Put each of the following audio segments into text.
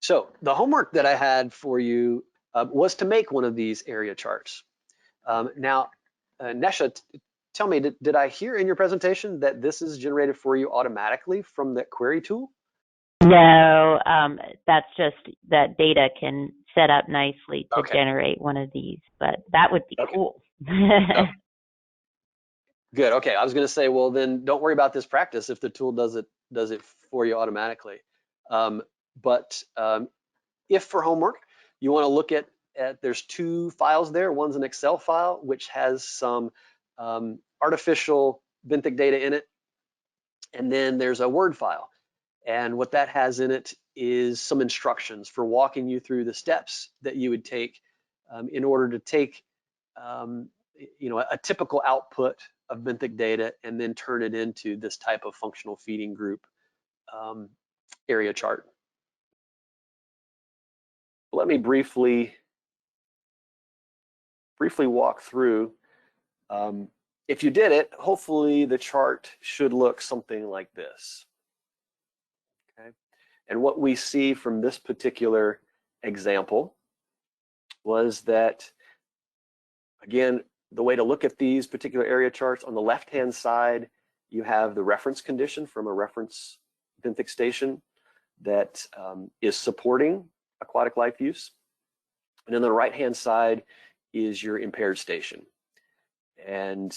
So the homework that I had for you was to make one of these area charts. Now, Nesha, tell me, did I hear in your presentation that this is generated for you automatically from that query tool? No, that's just that data can set up nicely to Okay. generate one of these, but that would be Okay. cool. Oh, good. Okay. I was going to say, well, then don't worry about this practice if the tool does it for you automatically. Um, but if for homework you want to look at there's two files there. One's an Excel file which has some artificial benthic data in it, and then there's a Word file. And what that has in it is some instructions for walking you through the steps that you would take in order to take um, a typical output of benthic data and then turn it into this type of functional feeding group um, area chart. Let me briefly walk through. If you did it, hopefully the chart should look something like this. Okay. And what we see from this particular example was that, again, the way to look at these particular area charts, on the left-hand side, you have the reference condition from a reference benthic station that is supporting aquatic life use. And on the right-hand side is your impaired station. And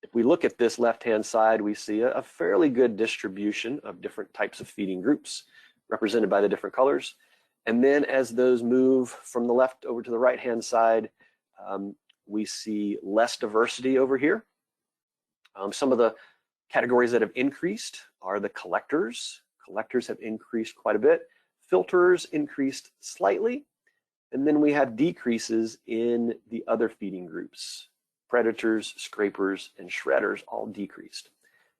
if we look at this left-hand side, we see a fairly good distribution of different types of feeding groups represented by the different colors. And then as those move from the left over to the right-hand side, we see less diversity over here. Some of the categories that have increased are the collectors. Collectors have increased quite a bit. Filters increased slightly. And then we have decreases in the other feeding groups. Predators, scrapers, and shredders all decreased.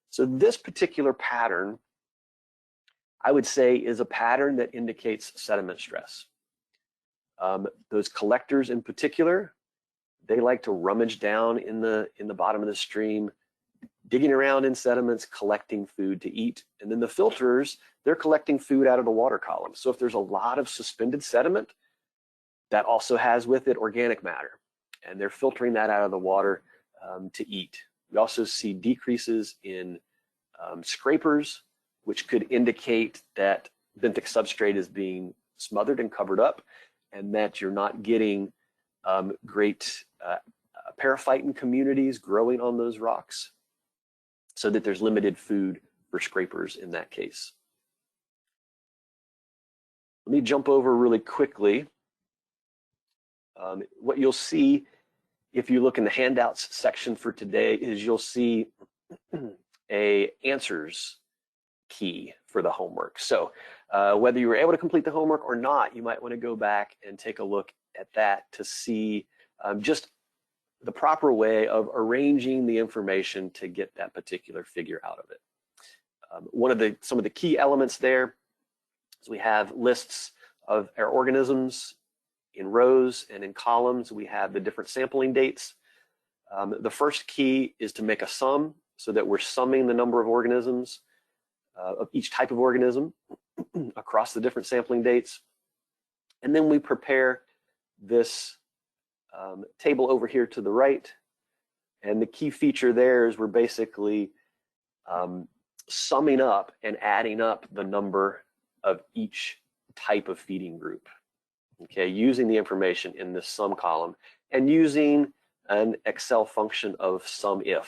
So this particular pattern, I would say, is a pattern that indicates sediment stress. Those collectors in particular, they like to rummage down in the bottom of the stream, digging around in sediments, collecting food to eat. And then the filters, they're collecting food out of the water column. So if there's a lot of suspended sediment, that also has with it organic matter, and they're filtering that out of the water to eat. We also see decreases in scrapers, which could indicate that benthic substrate is being smothered and covered up, and that you're not getting great periphyton communities growing on those rocks, so that there's limited food for scrapers in that case. Let me jump over really quickly. What you'll see if you look in the handouts section for today is you'll see a answers key for the homework. So whether you were able to complete the homework or not, you might want to go back and take a look at that to see just the proper way of arranging the information to get that particular figure out of it. Some of the key elements there is we have lists of our organisms in rows, and in columns we have the different sampling dates. The first key is to make a sum, so that we're summing the number of organisms of each type of organism across the different sampling dates. And then we prepare this table over here to the right. And the key feature there is we're basically summing up and adding up the number of each type of feeding group. Okay, using the information in this sum column and using an Excel function of SUMIF.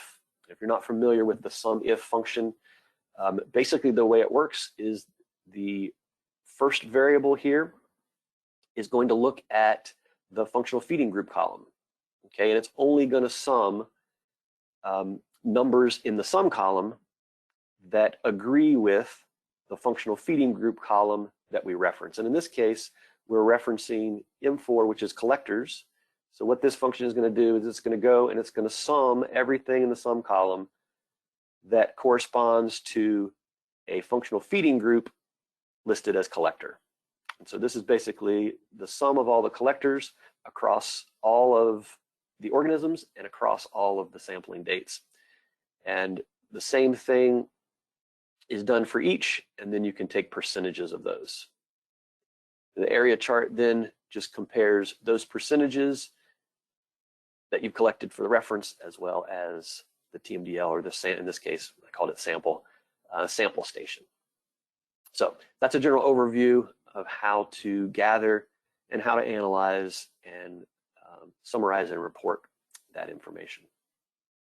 If you're not familiar with the SUMIF function, basically the way it works is the first variable here is going to look at the functional feeding group column. Okay, and it's only going to sum numbers in the sum column that agree with the functional feeding group column that we reference. And in this case, we're referencing M4, which is collectors. So what this function is going to do is it's going to go and it's going to sum everything in the sum column that corresponds to a functional feeding group listed as collector. And so this is basically the sum of all the collectors across all of the organisms and across all of the sampling dates. And the same thing is done for each, and then you can take percentages of those. The area chart then just compares those percentages that you've collected for the reference, as well as the TMDL, or in this case, I called it sample station. So that's a general overview of how to gather and how to analyze and summarize and report that information.